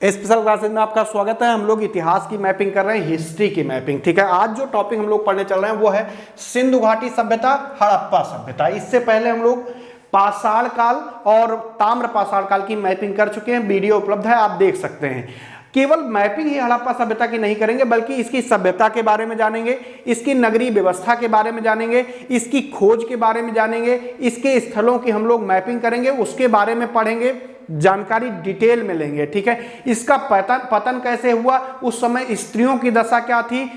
Special classes में आपका स्वागत है। हम लोग इतिहास की मैपिंग कर रहे हैं, हिस्ट्री की मैपिंग। ठीक है, आज जो टॉपिक हम लोग पढ़ने चल रहे हैं वो है सिंधु घाटी सभ्यता, हड़प्पा सभ्यता। इससे पहले हम लोग पाषाण काल और ताम्र पाषाण काल की मैपिंग कर चुके हैं, वीडियो उपलब्ध है, आप देख सकते हैं। केवल मैपिंग ही हड़प्पा सभ्यता की नहीं करेंगे, बल्कि इसकी सभ्यता के बारे में जानेंगे, इसकी नगरीय व्यवस्था के बारे में जानेंगे, इसकी खोज के बारे में जानेंगे, इसके स्थलों की हम लोग मैपिंग करेंगे, उसके बारे में पढ़ेंगे, जानकारी डिटेल में लेंगे। ठीक है, इसका पतन कैसे हुआ, उस समय स्त्रियों की दशा क्या थी,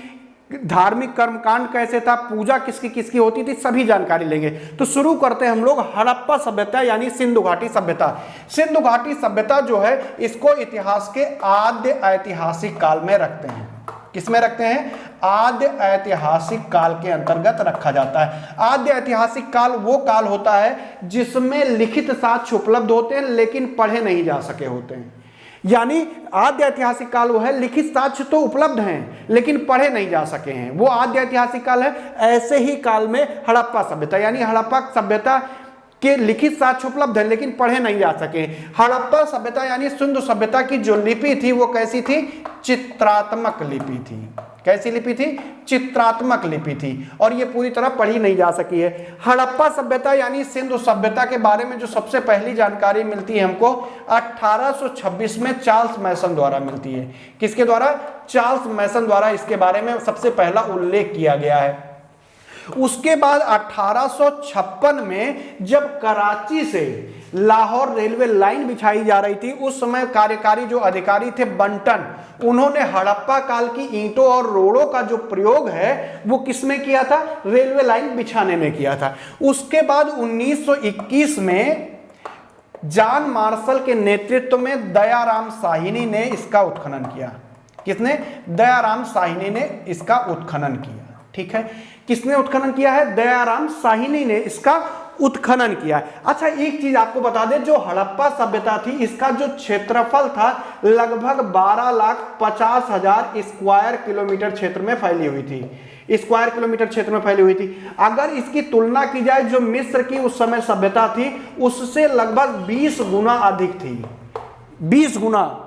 धार्मिक कर्मकांड कैसे था, पूजा किसकी किसकी होती थी, सभी जानकारी लेंगे। तो शुरू करते हैं हम लोग हड़प्पा सभ्यता यानी सिंधु घाटी सभ्यता। सिंधु घाटी सभ्यता जो है इसको इतिहास के आद्य ऐतिहासिक काल में रखते हैं। किसमें रखते हैं? आद्य ऐतिहासिक काल के अंतर्गत रखा जाता है। आद्य ऐतिहासिक काल वो काल होता है जिसमें लिखित साक्ष्य उपलब्ध होते हैं लेकिन पढ़े नहीं जा सके होते हैं। यानी आद्य ऐतिहासिक काल वो है, लिखित साक्ष्य तो उपलब्ध हैं लेकिन पढ़े नहीं जा सके हैं, वो आद्य ऐतिहासिक काल है। ऐसे ही काल में हड़प्पा सभ्यता यानी हड़प्पा सभ्यता के लिखित साक्ष्य उपलब्ध है लेकिन पढ़े नहीं जा सके। हड़प्पा सभ्यता यानी सिंधु सभ्यता की जो लिपि थी वो कैसी थी? चित्रात्मक लिपि थी। कैसी लिपि थी? चित्रात्मक लिपि थी, और ये पूरी तरह पढ़ी नहीं जा सकी है। हड़प्पा सभ्यता यानी सिंधु सभ्यता के बारे में जो सबसे पहली जानकारी मिलती है हमको 1826 में चार्ल्स मैसन द्वारा मिलती है। किसके द्वारा? चार्ल्स मैसन द्वारा इसके बारे में सबसे पहला उल्लेख किया गया है। उसके बाद 1856 में जब कराची से लाहौर रेलवे लाइन बिछाई जा रही थी, उस समय कार्यकारी जो अधिकारी थे बंटन, उन्होंने हड़प्पा काल की ईंटों और रोड़ों का जो प्रयोग है वो किसमें किया था? रेलवे लाइन बिछाने में किया था। उसके बाद 1921 में जॉन मार्शल के नेतृत्व में दयाराम साहिनी ने इसका उत्खनन किया। किसने? दयाराम साहिनी ने इसका उत्खनन किया। ठीक है, किसने उत्खनन किया है? दयाराम साहिनी ने इसका उत्खनन किया है। अच्छा, एक चीज आपको बता दें, जो हड़प्पा सभ्यता थी इसका जो क्षेत्रफल था लगभग 12,50,000 स्क्वायर किलोमीटर क्षेत्र में फैली हुई थी। स्क्वायर किलोमीटर क्षेत्र में फैली हुई थी। अगर इसकी तुलना की जाए जो मिस्र की उस समय सभ्यता थी उससे लगभग 20 गुना अधिक थी, 20 गुना।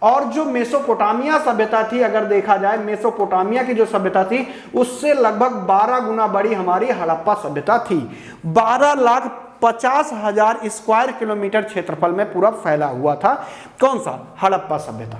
और जो मेसोपोटामिया सभ्यता थी, अगर देखा जाए मेसोपोटामिया की जो सभ्यता थी उससे लगभग 12 गुना बड़ी हमारी हड़प्पा सभ्यता थी। 12,50,000 स्क्वायर किलोमीटर क्षेत्रफल में पूरा फैला हुआ था। कौन सा? हड़प्पा सभ्यता।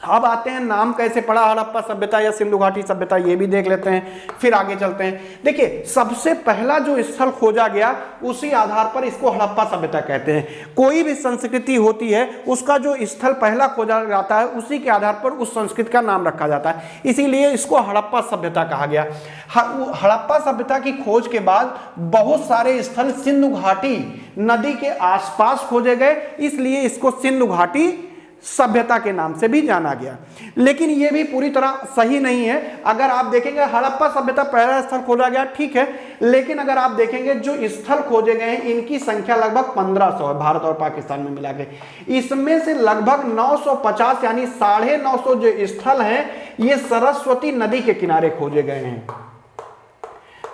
अब आते हैं, नाम कैसे पड़ा हड़प्पा सभ्यता या सिंधु घाटी सभ्यता, ये भी देख लेते हैं, फिर आगे चलते हैं। देखिए, सबसे पहला जो स्थल खोजा गया उसी आधार पर इसको हड़प्पा सभ्यता कहते हैं। कोई भी संस्कृति होती है उसका जो स्थल पहला खोजा जाता है उसी के आधार पर उस संस्कृति का नाम रखा जाता है, इसीलिए इसको हड़प्पा सभ्यता कहा गया। हड़प्पा सभ्यता की खोज के बाद बहुत सारे स्थल सिंधु घाटी नदी के आसपास खोजे गए, इसलिए इसको सिंधु घाटी सभ्यता के नाम से भी जाना गया। लेकिन यह भी पूरी तरह सही नहीं है। अगर आप देखेंगे हड़प्पा सभ्यता पहला स्थल खोजा गया, ठीक है, लेकिन अगर आप देखेंगे जो स्थल खोजे गए हैं इनकी संख्या लगभग 1500 है, भारत और पाकिस्तान में मिला के। इसमें से लगभग 950 यानी 950 जो स्थल हैं ये सरस्वती नदी के किनारे खोजे गए हैं।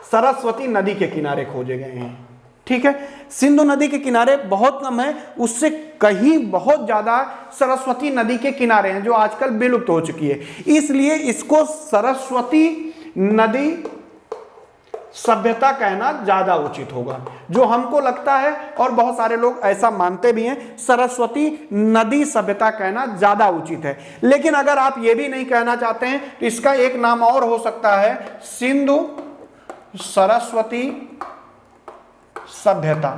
सरस्वती नदी के किनारे खोजे गए हैं। ठीक है, सिंधु नदी के किनारे बहुत कम है, उससे कहीं बहुत ज्यादा सरस्वती नदी के किनारे हैं जो आजकल विलुप्त हो चुकी है, इसलिए इसको सरस्वती नदी सभ्यता कहना ज्यादा उचित होगा, जो हमको लगता है और बहुत सारे लोग ऐसा मानते भी हैं। सरस्वती नदी सभ्यता कहना ज्यादा उचित है। लेकिन अगर आप ये भी नहीं कहना चाहते हैं तो इसका एक नाम और हो सकता है, सिंधु सरस्वती सभ्यता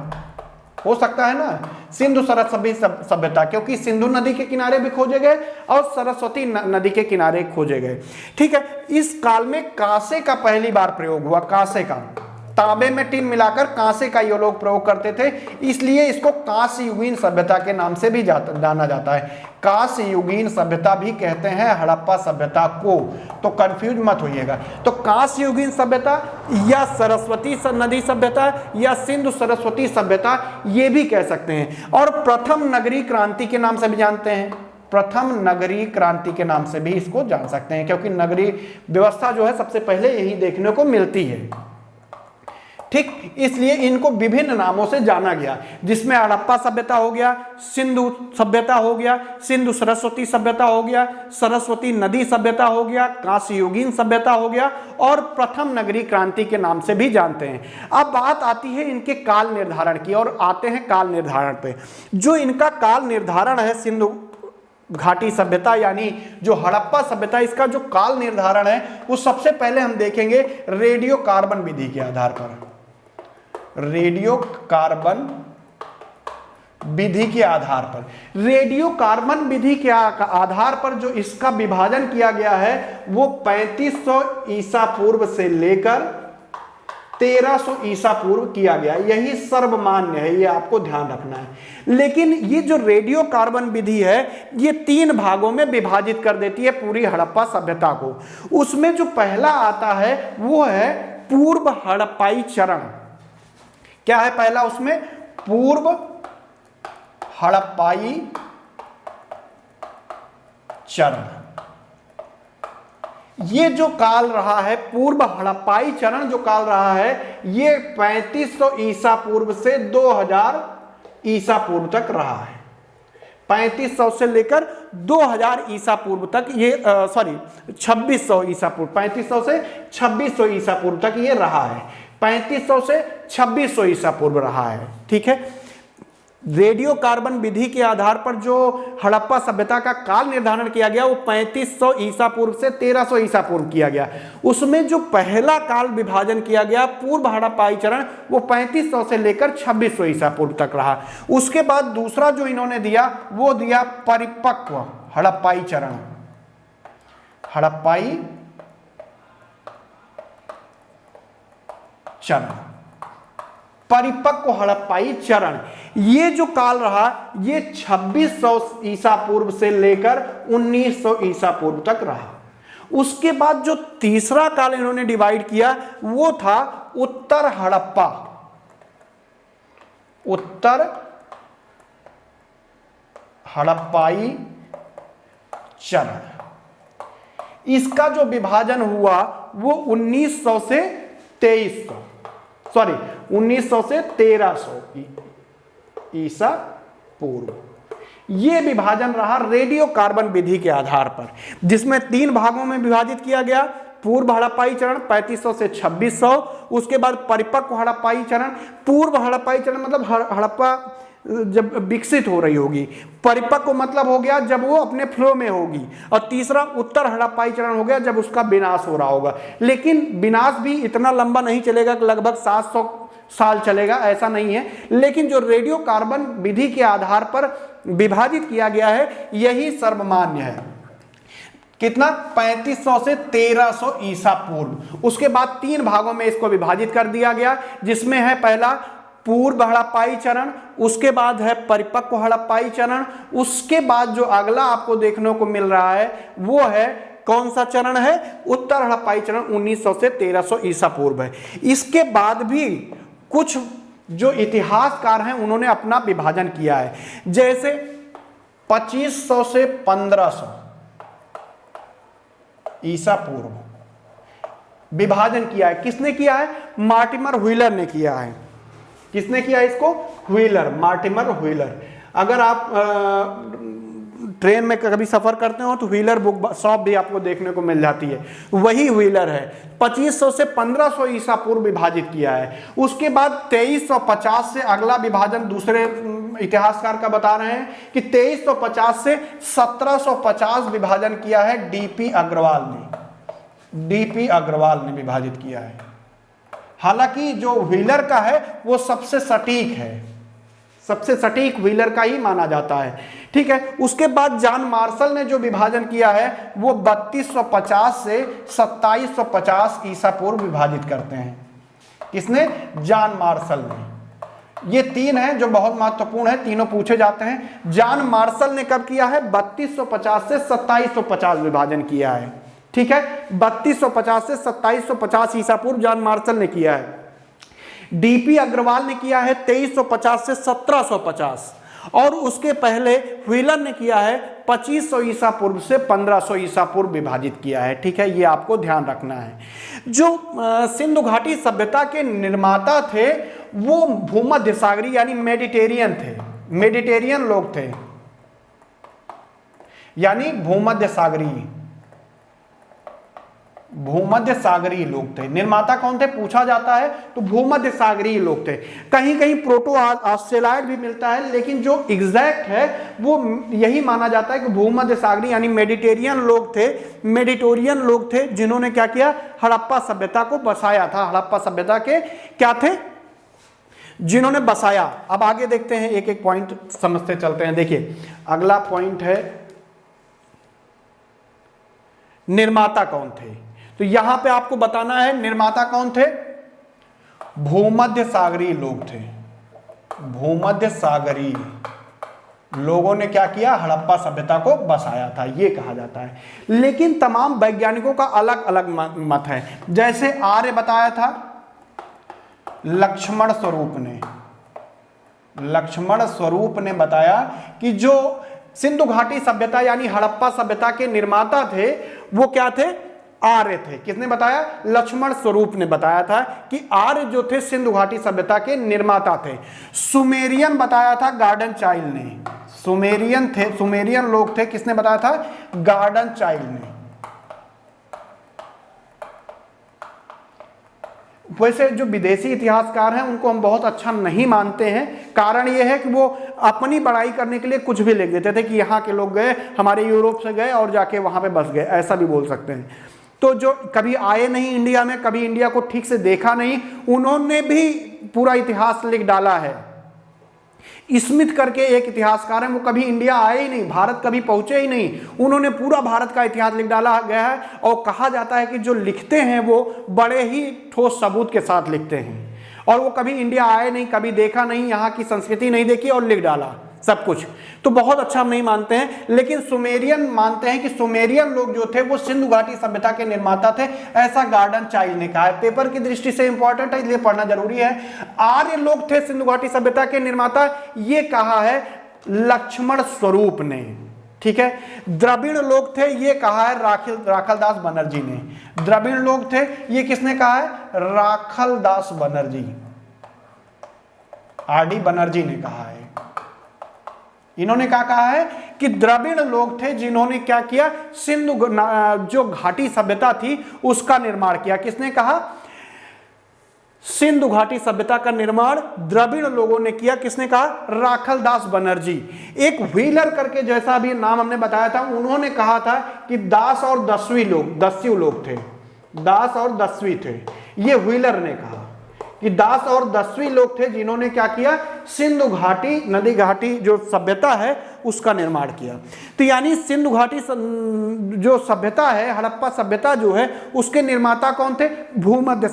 हो सकता है ना, सिंधु सरस्वती सभ्यता, क्योंकि सिंधु नदी के किनारे भी खोजे गए और सरस्वती नदी के किनारे खोजे गए। ठीक है, इस काल में कांसे का पहली बार प्रयोग हुआ। कांसे का, तांबे में टिन मिलाकर कांसे का ये लोग प्रयोग करते थे, इसलिए इसको कांस्य युगीन सभ्यता के नाम से भी जाना जाता है। कांस्य युगीन सभ्यता भी कहते हैं हड़प्पा सभ्यता को, तो कंफ्यूज मत होइएगा। तो कांस्य युगीन सभ्यता या सरस्वती नदी सभ्यता या सिंधु सरस्वती सभ्यता ये भी कह सकते हैं। और प्रथम नगरीय क्रांति के नाम से भी जानते हैं, प्रथम नगरीय क्रांति के नाम से भी इसको जान सकते हैं, क्योंकि नगरीय व्यवस्था जो है सबसे पहले यही देखने को मिलती है। ठीक, इसलिए इनको विभिन्न नामों से जाना गया, जिसमें हड़प्पा सभ्यता हो गया, सिंधु सभ्यता हो गया, सिंधु सरस्वती सभ्यता हो गया, सरस्वती नदी सभ्यता हो गया, कांस्ययुगीन सभ्यता हो गया और प्रथम नगरीय क्रांति के नाम से भी जानते हैं। अब बात आती है इनके काल निर्धारण की और आते हैं काल निर्धारण पे। जो इनका काल निर्धारण है सिंधु घाटी सभ्यता यानी जो हड़प्पा सभ्यता, इसका जो काल निर्धारण है वो सबसे पहले हम देखेंगे रेडियो कार्बन विधि के आधार पर। रेडियो कार्बन विधि के आधार पर, रेडियो कार्बन विधि के आधार पर जो इसका विभाजन किया गया है वो 3500 ईसा पूर्व से लेकर 1300 ईसा पूर्व किया गया। यही सर्वमान्य है, ये आपको ध्यान रखना है। लेकिन ये जो रेडियो कार्बन विधि है ये 3 भागों में विभाजित कर देती है पूरी हड़प्पा सभ्यता को। उसमें जो पहला आता है वो है पूर्व हड़प्पाई चरण। क्या है पहला उसमें? पूर्व हड़प्पाई चरण। ये जो काल रहा है पूर्व हड़प्पाई चरण जो काल रहा है ये 3500 ईसा पूर्व से 2000 ईसा पूर्व तक रहा है। 3500 से लेकर 2000 ईसा पूर्व तक ये 2600 ईसा पूर्व, 3500 से 2600 ईसा पूर्व तक ये रहा है। 3500 से 2600 ईसा पूर्व रहा है। ठीक है, रेडियो कार्बन विधि के आधार पर जो हड़प्पा सभ्यता का काल निर्धारण किया गया वो 3500 ईसा पूर्व से 1300 ईसा पूर्व किया गया। उसमें जो पहला काल विभाजन किया गया पूर्व हड़प्पाई चरण वो 3500 से लेकर 2600 ईसा पूर्व तक रहा। उसके बाद दूसरा जो इन्होंने दिया वो दिया परिपक्व हड़प्पाई चरण। हड़प्पाई चरण, परिपक्व हड़प्पाई चरण, ये जो काल रहा ये 2600 ईसा पूर्व से लेकर 1900 ईसा पूर्व तक रहा। उसके बाद जो तीसरा काल इन्होंने डिवाइड किया वो था उत्तर हड़प्पा, उत्तर हड़प्पाई चरण। इसका जो विभाजन हुआ वो 1900 से 1900 से 1300 ईसा पूर्व। यह विभाजन रहा रेडियो कार्बन विधि के आधार पर, जिसमें 3 भागों में विभाजित किया गया। पूर्व हड़प्पाई चरण 3500 से 2600, उसके बाद परिपक्व हड़प्पाई चरण। पूर्व हड़प्पाई चरण मतलब हड़प्पा जब विकसित हो रही होगी, परिपक्व मतलब हो गया जब वो अपने फ्लो में होगी, और तीसरा उत्तर हड़प्पाई चरण हो गया जब उसका विनाश हो रहा होगा। लेकिन विनाश भी इतना लंबा नहीं चलेगा, लगभग 700 साल चलेगा, ऐसा नहीं है। लेकिन जो रेडियो कार्बन विधि के आधार पर विभाजित किया गया है यही सर्वमान्य है। कितना? 3500 से 1300 ईसा पूर्व। उसके बाद 3 भागों में इसको विभाजित कर दिया गया, जिसमें है पहला पूर्व हड़प्पाई चरण, उसके बाद है परिपक्व हड़प्पाई चरण, उसके बाद जो अगला आपको देखने को मिल रहा है वो है कौन सा चरण है? उत्तर हड़प्पाई चरण 1900 से 1300 ईसा पूर्व है। इसके बाद भी कुछ जो इतिहासकार हैं उन्होंने अपना विभाजन किया है, जैसे 2500 से 1500 ईसा पूर्व विभाजन किया है। किसने किया है? मार्टिमर व्हीलर ने किया है। किसने किया इसको? Wheeler, Mortimer wheeler. अगर आप ट्रेन में कभी सफर करते हो तो व्हीलर बुक शॉप भी आपको देखने को मिल जाती है, वही व्हीलर है। 2500 से 1500 ईसा पूर्व विभाजित किया है। उसके बाद 2350 से अगला विभाजन दूसरे इतिहासकार का बता रहे हैं कि 2350 से 1750 विभाजन किया है डीपी अग्रवाल ने। डीपी अग्रवाल ने विभाजित किया है। हालांकि जो व्हीलर का है वो सबसे सटीक है, सबसे सटीक व्हीलर का ही माना जाता है। ठीक है, उसके बाद जॉन मार्शल ने जो विभाजन किया है वो 3250 से 2750 ईसा पूर्व विभाजित करते हैं। किसने? जॉन मार्शल ने। ये 3 हैं जो बहुत महत्वपूर्ण है, तीनों पूछे जाते हैं। जॉन मार्शल ने कब किया है? 3250 से 2750 विभाजन किया है। ठीक है, 3250 से 2750 ईसा पूर्व जॉन मार्शल ने किया है। डीपी अग्रवाल ने किया है 2350 से 1750, और उसके पहले व्हीलर ने किया है 2500 ईसा पूर्व से 1500 ईसा पूर्व विभाजित किया है। ठीक है, ये आपको ध्यान रखना है। जो सिंधु घाटी सभ्यता के निर्माता थे वो भूमध्य सागरीय यानी मेडिटेरियन थे, मेडिटेरियन लोग थे, यानी भूमध्य सागरीय, भूमध्य सागरीय लोग थे। निर्माता कौन थे पूछा जाता है तो भूमध्य सागरीय लोग थे। कहीं कहीं प्रोटो ऑस्ट्रेलॉइड भी मिलता है, लेकिन जो एग्जैक्ट है वो यही माना जाता है कि भूमध्य सागरीय यानी मेडिटेरियन लोग थे, मेडिटेरियन लोग थे जिन्होंने क्या किया, हड़प्पा सभ्यता को बसाया था। हड़प्पा सभ्यता के क्या थे, जिन्होंने बसाया। अब आगे देखते हैं, एक एक पॉइंट समझते चलते हैं। देखिए अगला पॉइंट है निर्माता कौन थे। तो यहां पे आपको बताना है निर्माता कौन थे, भूमध्य सागरीय लोग थे। भूमध्य सागरीय लोगों ने क्या किया, हड़प्पा सभ्यता को बसाया था, ये कहा जाता है। लेकिन तमाम वैज्ञानिकों का अलग अलग मत है। जैसे आर्य बताया था लक्ष्मण स्वरूप ने बताया कि जो सिंधु घाटी सभ्यता यानी हड़प्पा सभ्यता के निर्माता थे वो क्या थे, आर्य थे। किसने बताया, लक्ष्मण स्वरूप ने बताया था कि आर्य जो थे सिंधु घाटी सभ्यता के निर्माता थे। सुमेरियन बताया था गार्डन चाइल्ड ने, सुमेरियन थे, सुमेरियन लोग थे, किसने बताया था, गार्डन चाइल्ड ने। वैसे जो विदेशी इतिहासकार हैं उनको हम बहुत अच्छा नहीं मानते हैं। कारण यह है कि वो अपनी बड़ाई करने के लिए कुछ भी लिख देते थे कि यहाँ के लोग गए, हमारे यूरोप से गए और जाके वहाँ पे बस गए, ऐसा भी बोल सकते हैं। तो जो कभी आए नहीं इंडिया में, कभी इंडिया को ठीक से देखा नहीं, उन्होंने भी पूरा इतिहास लिख डाला है। स्मिथ करके एक इतिहासकार हैं, वो कभी इंडिया आए ही नहीं, भारत कभी पहुंचे ही नहीं, उन्होंने पूरा भारत का इतिहास लिख डाला गया है। और कहा जाता है कि जो लिखते हैं वो बड़े ही ठोस सबूत के साथ लिखते हैं, और वो कभी इंडिया आए नहीं, कभी देखा नहीं, यहाँ की संस्कृति नहीं देखी और लिख डाला सब कुछ। तो बहुत अच्छा हम नहीं मानते हैं। लेकिन सुमेरियन मानते हैं कि सुमेरियन लोग जो थे वो सिंधु घाटी सभ्यता के निर्माता थे, ऐसा गार्डन चाइल्ड ने कहा है। पेपर की दृष्टि से इंपॉर्टेंट है, इसलिए पढ़ना जरूरी है। आर्य लोग थे सिंधु घाटी सभ्यता के निर्माता, ये कहा है लक्ष्मण स्वरूप ने। ठीक है, द्रविड़ लोग थे, ये कहा है राखलदास बनर्जी ने। द्रविड़ लोग थे, ये किसने कहा है, राखलदास बनर्जी, आरडी बनर्जी ने कहा है। इन्होंने क्या कहा है कि द्रविड़ लोग थे जिन्होंने क्या किया, सिंधु जो घाटी सभ्यता थी उसका निर्माण किया। किसने कहा, सिंधु घाटी सभ्यता का निर्माण द्रविड़ लोगों ने किया। किसने कहा, राखलदास बनर्जी। एक व्हीलर करके जैसा अभी नाम हमने बताया था, उन्होंने कहा था कि दास और दस्यु लोग थे, दास और दस्यु थे। ये व्हीलर ने कहा कि दास और दस्यु लोग थे जिन्होंने क्या किया, सिंधु घाटी नदी घाटी जो सभ्यता है उसका निर्माण किया। तो यानी सिंधु घाटी जो सभ्यता है, हड़प्पा सभ्यता जो है, उसके निर्माता कौन थे, भूमध्य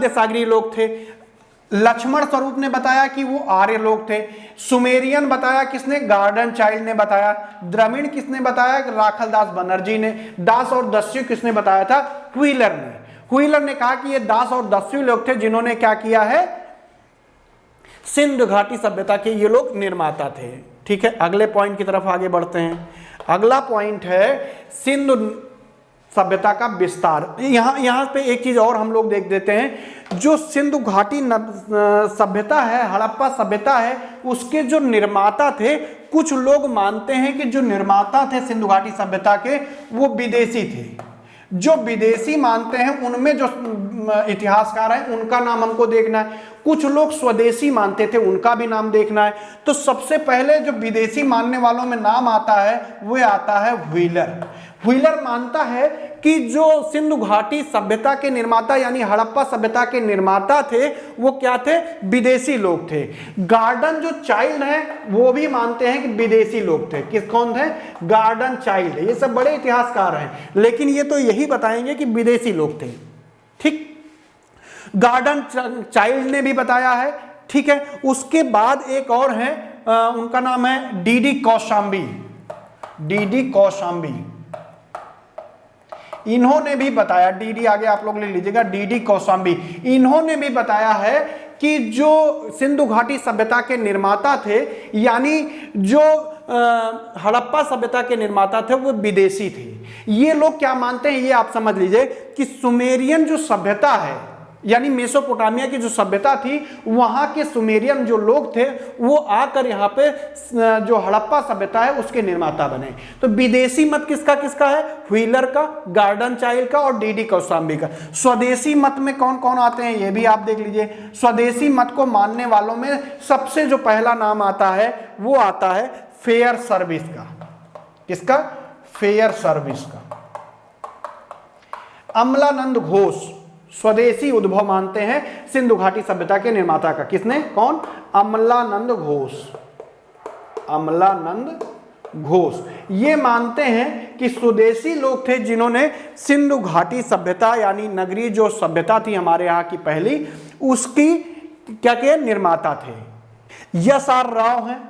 सागरीय लोग थे। लक्ष्मण स्वरूप ने बताया कि वो आर्य लोग थे। सुमेरियन बताया किसने, गार्डन चाइल्ड ने बताया। द्रविड़ किसने बताया, राखलदास बनर्जी ने। दास और दस्यु किसने बताया था, व्हीलर ने। व्हीलर ने कहा कि ये दास और दस्यु लोग थे जिन्होंने क्या किया है, सिंधु घाटी सभ्यता के ये लोग निर्माता थे। ठीक है, अगले पॉइंट की तरफ आगे बढ़ते हैं। अगला पॉइंट है सिंधु सभ्यता का विस्तार। यहां पे एक चीज और हम लोग देख देते हैं, जो सिंधु घाटी सभ्यता है, हड़प्पा सभ्यता है, उसके जो निर्माता थे, कुछ लोग मानते हैं कि जो निर्माता थे सिंधु घाटी सभ्यता के वो विदेशी थे। जो विदेशी मानते हैं उनमें जो इतिहासकार हैं उनका नाम हमको देखना है। कुछ लोग स्वदेशी मानते थे, उनका भी नाम देखना है। तो सबसे पहले जो विदेशी मानने वालों में नाम आता है वो आता है व्हीलर। व्हीलर मानता है कि जो सिंधु घाटी सभ्यता के निर्माता यानी हड़प्पा सभ्यता के निर्माता थे वो क्या थे, विदेशी लोग थे। गार्डन जो चाइल्ड है वो भी मानते हैं कि विदेशी लोग थे। कौन थे, गार्डन चाइल्ड। ये सब बड़े इतिहासकार हैं, लेकिन ये तो यही बताएंगे कि विदेशी लोग थे। ठीक, गार्डन चाइल्ड ने भी बताया है। ठीक है, उसके बाद एक और है, उनका नाम है डीडी कौशाम्बी। डीडी कौशाम्बी इन्होंने भी बताया, डीडी आगे आप लोग ले लीजिएगा, डीडी कौशाम्बी, इन्होंने भी बताया है कि जो सिंधु घाटी सभ्यता के निर्माता थे, यानी जो हड़प्पा सभ्यता के निर्माता थे वो विदेशी थे। ये लोग क्या मानते हैं, ये आप समझ लीजिए कि सुमेरियन जो सभ्यता है, यानी मेसोपोटामिया की जो सभ्यता थी, वहां के सुमेरियन जो लोग थे वो आकर यहाँ पे जो हड़प्पा सभ्यता है उसके निर्माता बने। तो विदेशी मत किसका किसका है, व्हीलर का, गार्डन चाइल्ड का और डीडी कौशाम्बी का। स्वदेशी मत में कौन कौन आते हैं ये भी आप देख लीजिए। स्वदेशी मत को मानने वालों में सबसे जो पहला नाम आता है वो आता है फेयर सर्विस का। किसका? फेयर सर्विस का। अमलानंद घोष स्वदेशी उद्भव मानते हैं सिंधु घाटी सभ्यता के निर्माता का। किसने? कौन? अमलानंद घोष। अमलानंद घोष ये मानते हैं कि स्वदेशी लोग थे जिन्होंने सिंधु घाटी सभ्यता यानी नगरीय जो सभ्यता थी हमारे यहाँ की पहली, उसकी क्या के निर्माता थे। यस आर राव हैं,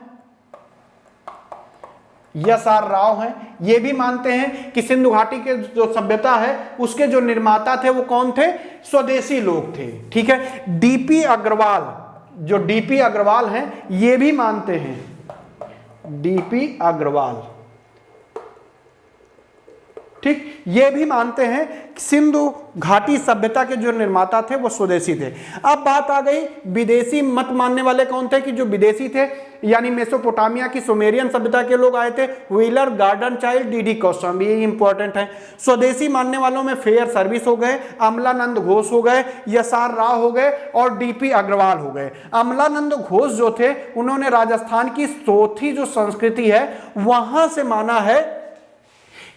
यस आर राव हैं, ये भी मानते हैं कि सिंधु घाटी के जो सभ्यता है उसके जो निर्माता थे वो कौन थे? स्वदेशी लोग थे। ठीक है। डीपी अग्रवाल, जो डीपी अग्रवाल हैं ये भी मानते हैं, डीपी अग्रवाल, ठीक, ये भी मानते हैं कि सिंधु घाटी सभ्यता के जो निर्माता थे वो स्वदेशी थे। अब बात आ गई विदेशी मत मानने वाले कौन थे, कि जो विदेशी थे यानी मेसोपोटामिया की सुमेरियन सभ्यता के लोग आए थे, wheeler, garden child, DD Kaushambi, ये इंपॉर्टेंट है। स्वदेशी मानने वालों में फेयर सर्विस हो गए, अमलानंद घोष हो गए, यसार राव हो गए और डीपी अग्रवाल हो गए। अमलानंद घोष जो थे उन्होंने राजस्थान की सोथी जो संस्कृति है वहां से माना है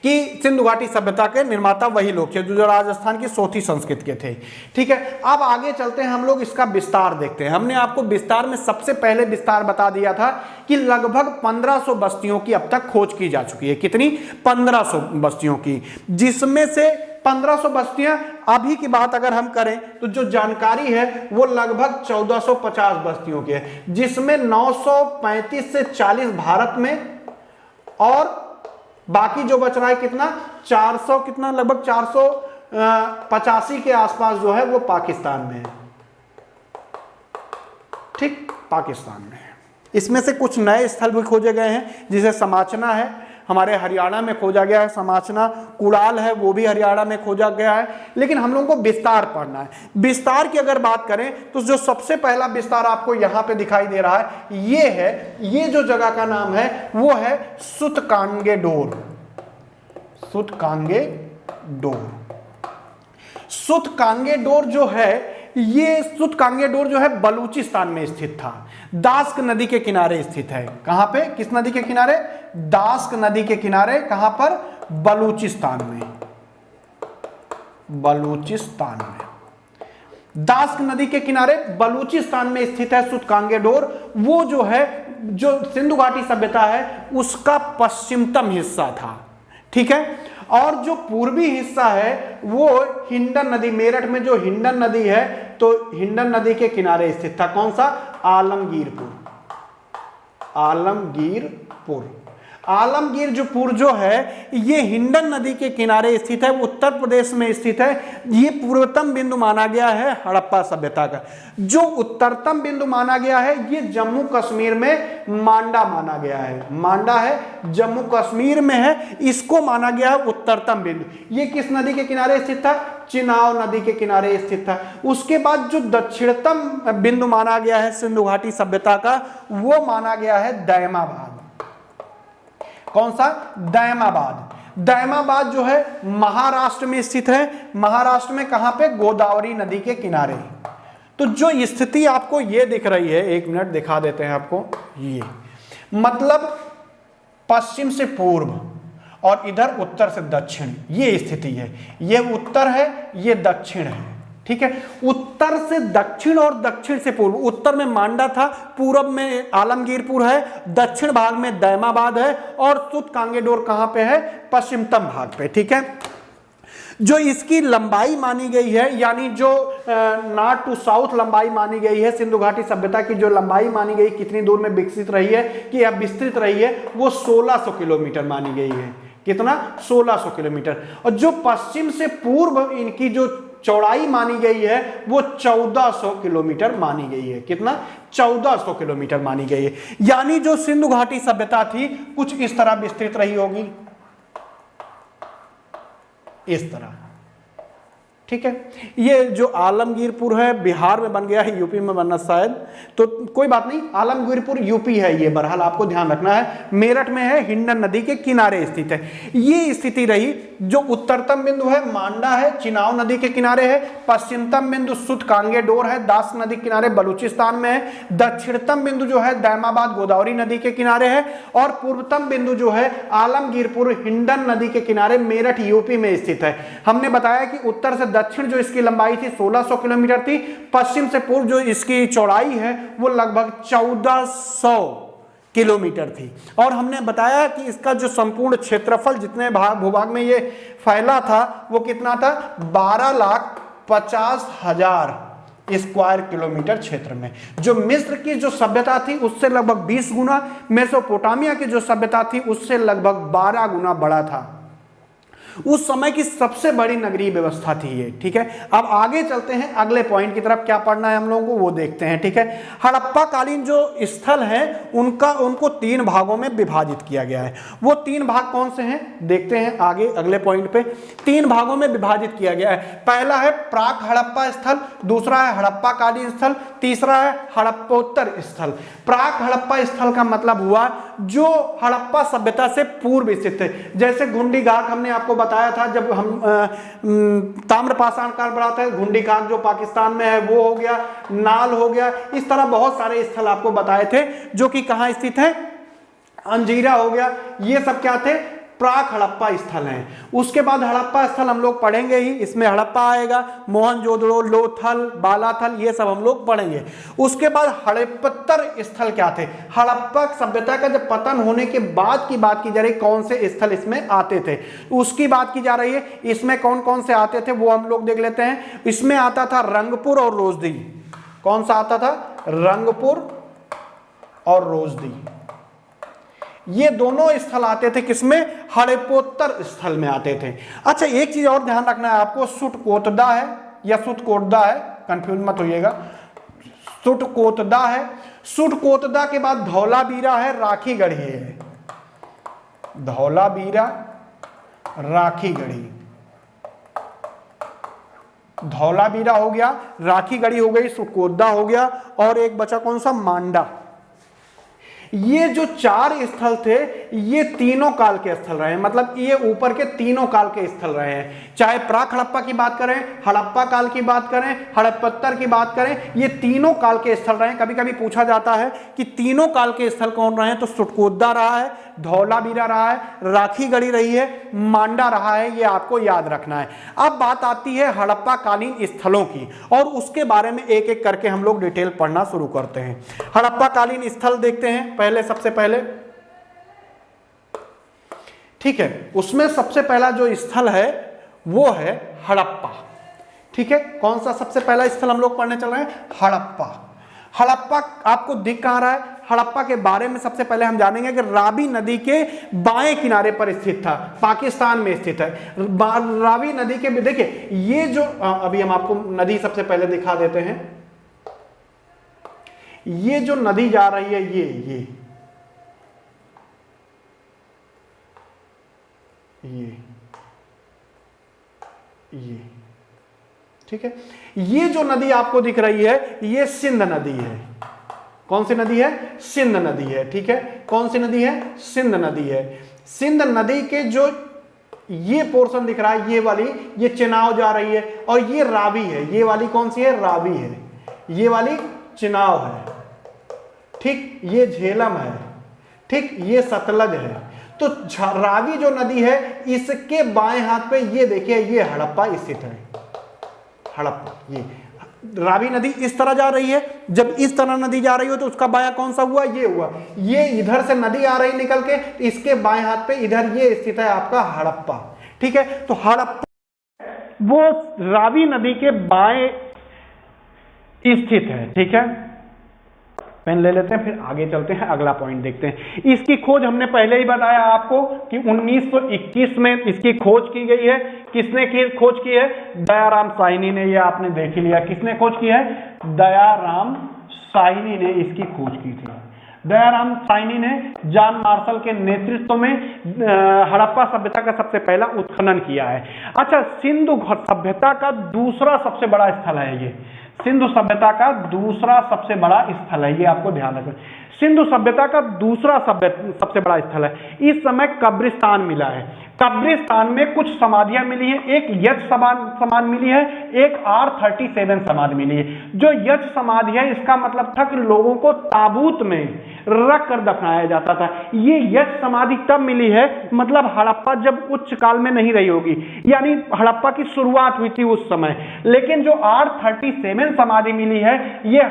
कि सिंधु घाटी सभ्यता के निर्माता वही लोग थे जो राजस्थान की सोथी संस्कृति के थे। ठीक है। अब आगे चलते हैं, हम लोग इसका विस्तार देखते हैं। हमने आपको विस्तार में सबसे पहले विस्तार बता दिया था कि लगभग 1500 बस्तियों की अब तक खोज की जा चुकी है। कितनी? 1500 बस्तियों की, जिसमें से 1500 बस्तियां, अभी की बात अगर हम करें तो जो जानकारी है वो लगभग 1450 बस्तियों की है, जिसमें 935 से 40 भारत में और बाकी जो बच रहा है कितना, 400, कितना, लगभग 485 के आसपास जो है वो पाकिस्तान में है। ठीक, पाकिस्तान में है। इसमें से कुछ नए स्थल भी खोजे गए हैं, जिसे समाचना है हमारे हरियाणा में खोजा गया है, समाचना, कुड़ाल है वो भी हरियाणा में खोजा गया है। लेकिन हम लोगों को विस्तार पढ़ना है। विस्तार की अगर बात करें तो जो सबसे पहला विस्तार आपको यहां पे दिखाई दे रहा है ये है, ये जो जगह का नाम है वो है सुतकांगेडोर। सुतकांगेडोर, सुतकांगेडोर जो है, ये सुतकांगेडोर जो है बलूचिस्तान में स्थित था, दास्क नदी के किनारे स्थित है। कहां पे? किस नदी के किनारे? दास्क नदी के किनारे। कहां पर? बलूचिस्तान में। बलूचिस्तान में, दास्क नदी के किनारे बलूचिस्तान में स्थित है सुतकांगेडोर। वो जो है, जो सिंधु घाटी सभ्यता है उसका पश्चिमतम हिस्सा था। ठीक है। और जो पूर्वी हिस्सा है वो हिंडन नदी, मेरठ में जो हिंडन नदी है तो हिंडन नदी के किनारे स्थित था। कौन सा? आलमगीरपुर। आलमगीरपुर, आलमगीरपुर जो है ये हिंडन नदी के किनारे स्थित है, उत्तर प्रदेश में स्थित है। ये पूर्वतम बिंदु माना गया है हड़प्पा सभ्यता का। जो उत्तरतम बिंदु माना गया है ये जम्मू कश्मीर में मांडा माना गया है। मांडा है, जम्मू कश्मीर में है, इसको माना गया है उत्तरतम बिंदु। ये किस नदी के किनारे स्थित था? चिनाव नदी के किनारे स्थित था। उसके बाद जो दक्षिणतम बिंदु माना गया है सिंधु घाटी सभ्यता का वो माना गया है दैमाबाद। कौन सा? दैमाबाद। दैमाबाद जो है महाराष्ट्र में स्थित है। महाराष्ट्र में कहां पे? गोदावरी नदी के किनारे। तो जो स्थिति आपको ये दिख रही है, एक मिनट दिखा देते हैं आपको, ये मतलब पश्चिम से पूर्व और इधर उत्तर से दक्षिण, ये स्थिति है। ये उत्तर है, ये दक्षिण है। ठीक है। उत्तर से दक्षिण और दक्षिण से पूर्व, उत्तर में मांडा था, पूर्व में आलमगीरपुर है, दक्षिण भाग में दैमाबाद है और सुतकांगेडोर कहां पे है? पश्चिमतम भाग पे। ठीक है। जो इसकी लंबाई मानी गई है, यानी जो नॉर्थ टू साउथ लंबाई मानी गई है, सिंधु घाटी सभ्यता की जो लंबाई मानी गई, कितनी दूर में विकसित रही है कि अब विस्तृत रही है, वो 1600 किलोमीटर मानी गई है। कितना? 1600 किलोमीटर। और जो पश्चिम से पूर्व इनकी जो चौड़ाई मानी गई है वो 1400 किलोमीटर मानी गई है। कितना? 1400 किलोमीटर मानी गई है। यानी जो सिंधु घाटी सभ्यता थी कुछ इस तरह विस्तृत रही होगी, इस तरह। ठीक है, ये जो आलमगीरपुर है बिहार में बन गया है, यूपी में बनना शायद, तो कोई बात नहीं, आलमगीरपुर यूपी है ये, बहरहाल आपको ध्यान रखना है। मेरठ में है, हिंडन नदी के किनारे स्थित है। ये स्थिति रही। जो उत्तरतम बिंदु है मांडा है, चिनाव नदी के किनारे है। पश्चिमतम बिंदु सुत कांगे डोर है, दास नदी के किनारे बलूचिस्तान में है। दक्षिणतम बिंदु जो है दैमाबाद गोदावरी नदी के किनारे है। और पूर्वतम बिंदु जो है आलमगीरपुर हिंडन नदी के किनारे मेरठ यूपी में स्थित है। हमने बताया कि उत्तर से दक्षिण जो इसकी लंबाई थी 1600 किलोमीटर थी, पश्चिम से पूर्व जो इसकी चौड़ाई है वो लगभग 1400 किलोमीटर थी। और हमने बताया कि इसका जो संपूर्ण क्षेत्रफल जितने भूभाग में ये फैला था वो कितना था? 12,50,000 स्क्वायर किलोमीटर क्षेत्र में। जो मिस्र की जो सभ्यता थी उससे लगभग 20 गुना, मेसोपोटामिया की जो सभ्यता थी उससे लगभग 12 गुना बड़ा था। उस समय की सबसे बड़ी नगरीय व्यवस्था थी ये। ठीक है, अब आगे चलते हैं अगले पॉइंट की तरफ। क्या पढ़ना है हम लोगों को वो देखते हैं। ठीक है, हड़प्पा कालीन जो स्थल है उनको 3 भागों में विभाजित किया गया है। वो 3 भाग कौन से हैं देखते हैं आगे अगले पॉइंट पे। 3 भागों में विभाजित किया गया है। पहला है प्राक हड़प्पा स्थल, दूसरा है हड़प्पा कालीन स्थल, तीसरा है हड़प्पोत्तर स्थल। प्राक हड़प्पा स्थल का मतलब हुआ जो हड़प्पा सभ्यता से पूर्व स्थित है। जैसे घुंडी घाट हमने आपको बताया था जब हम ताम्रपाषाण काल बढ़ाते हैं, घुंडी घाट जो पाकिस्तान में है वो हो गया, नाल हो गया, इस तरह बहुत सारे स्थल आपको बताए थे जो कि कहां स्थित है, अंजीरा हो गया, ये सब क्या थे, प्राक हड़प्पा स्थल हैं। उसके बाद हड़प्पा स्थल हम लोग पढ़ेंगे ही, इसमें हड़प्पा आएगा, मोहनजोदड़ो, लोथल, बालाथल, ये सब हम लोग पढ़ेंगे। उसके बाद हड़प्पोत्तर स्थल क्या थे, हड़प्पा सभ्यता का जब पतन होने के बाद की बात की जा रही, कौन से स्थल इसमें आते थे उसकी बात की जा रही है। इसमें कौन कौन से आते थे वो हम लोग देख लेते हैं। इसमें आता था रंगपुर और रोजदी। कौन सा आता था? रंगपुर और रोजदी। ये दोनों स्थल आते थे किसमें? हड़प्पोत्तर स्थल में आते थे। अच्छा, एक चीज और ध्यान रखना है आपको, सुटकोतदा है या सुटकोटदा है, कंफ्यूज मत होइएगा। सुटकोतदा है, सुटकोतदा के बाद धौलावीरा है, राखीगढ़ी है। धौलावीरा, राखीगढ़ी, धौलावीरा हो गया, राखीगढ़ी हो गई, सुटकोतदा हो गया, और एक बचा कौन सा? मांडा। ये जो 4 स्थल थे ये तीनों काल के स्थल रहे हैं, मतलब ये ऊपर के तीनों काल के स्थल रहे हैं। चाहे प्राक हड़प्पा की बात करें, हड़प्पा काल की बात करें, हड़प्पोत्तर की बात करें, ये तीनों काल के स्थल रहे हैं। कभी कभी पूछा जाता है कि तीनों काल के स्थल कौन रहे हैं, तो सुटकोतदा रहा है, धौलावीरा रहा है, राखीगढ़ी रही है, मांडा रहा है, ये आपको याद रखना है। अब बात आती है हड़प्पा कालीन स्थलों की, और उसके बारे में एक एक करके हम लोग डिटेल पढ़ना शुरू करते हैं। हड़प्पा कालीन स्थल देखते हैं पहले, सबसे पहले। ठीक है, उसमें सबसे पहला जो स्थल है वो है हड़प्पा। ठीक है, कौन सा सबसे पहला स्थल हम लोग पढ़ने चल रहे हैं? हड़प्पा। हड़प्पा आपको दिख कहां रहा है? हड़प्पा के बारे में सबसे पहले हम जानेंगे कि रावी नदी के बाएं किनारे पर स्थित था, पाकिस्तान में स्थित है। रावी नदी के, देखिए ये जो अभी हम आपको नदी सबसे पहले दिखा देते हैं। ये जो नदी जा रही है ये ठीक है, ये जो नदी आपको दिख रही है ये सिंध नदी है। कौन सी नदी है? सिंध नदी है। ठीक है, कौन सी नदी है? सिंध नदी है। सिंध नदी के जो ये पोर्शन दिख रहा है, ये वाली, ये चिनाव जा रही है, और ये रावी है। ये वाली कौन सी है? रावी है। ये वाली चिनाव है। ठीक, ये झेलम है। ठीक, ये सतलज है। तो रावी जो नदी है इसके बाएं हाथ पे ये देखिए, ये हड़प्पा स्थित है। हड़प्पा, ये रावी नदी इस तरह जा रही है। जब इस तरह नदी जा रही हो तो उसका बाया कौन सा हुआ? ये हुआ। ये इधर से नदी आ रही निकल के, इसके बाएं हाथ पे इधर ये स्थित है आपका हड़प्पा। ठीक है, तो हड़प्पा वो रावी नदी के बाएं स्थित है। ठीक है, पेन ले लेते हैं, फिर आगे चलते हैं, अगला पॉइंट देखते हैं। इसकी खोज हमने पहले ही बताया आपको कि 1921 में इसकी खोज की गई है। किसने की खोज की है? दयाराम साहनी ने। ये आपने देख ही लिया, किसने खोज की है? दयाराम साहनी ने इसकी खोज की थी। दयाराम साहनी ने जॉन मार्शल के नेतृत्व में हड़प्पा सभ्यता का सबसे पहला उत्खनन किया है। अच्छा, सिंधु सभ्यता का दूसरा सबसे बड़ा स्थल है ये। सिंधु सभ्यता का दूसरा सबसे बड़ा स्थल है, ये आपको ध्यान रखना। सिंधु सभ्यता का दूसरा सबसे बड़ा स्थल है। इस समय कब्रिस्तान मिला है। कब्रिस्तान में कुछ समाधियां मिली हैं। एक यक्ष समाधि मिली है, एक R37 समाधि मिली है। जो यक्ष समाधि है, इसका मतलब था कि लोगों को ताबूत में रख कर दफनाया जाता था। ये यक्ष समाधि तब मिली है, मतलब हड़प्पा जब उच्च काल में नहीं रही होगी, यानी हड़प्पा की शुरुआत हुई थी उस समय। लेकिन जो R37 समाधि मिली है, ये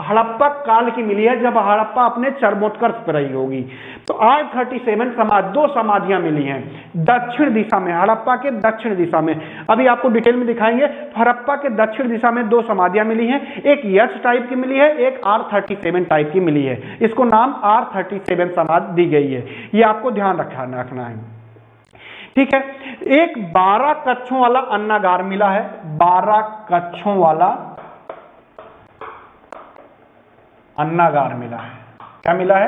हड़प्पा काल की मिली है, जब हड़प्पा अपने चरमोत्कर्ष पर रही होगी। तो R37 समाधि, दो समाधियां मिली हैं दक्षिण दिशा में, हड़प्पा के दक्षिण दिशा में। अभी आपको डिटेल में दिखाएंगे। हड़प्पा के दक्षिण दिशा में दो समाधियां मिली हैं, एक यक्ष टाइप की मिली है, एक R37 टाइप की मिली है। इसको नाम R37 समाधि दी गई है, ये आपको ध्यान रखना है। ठीक है, एक 12 कक्षों वाला अन्नागार मिला है। 12 कक्षों वाला अन्नागार मिला है। क्या मिला है?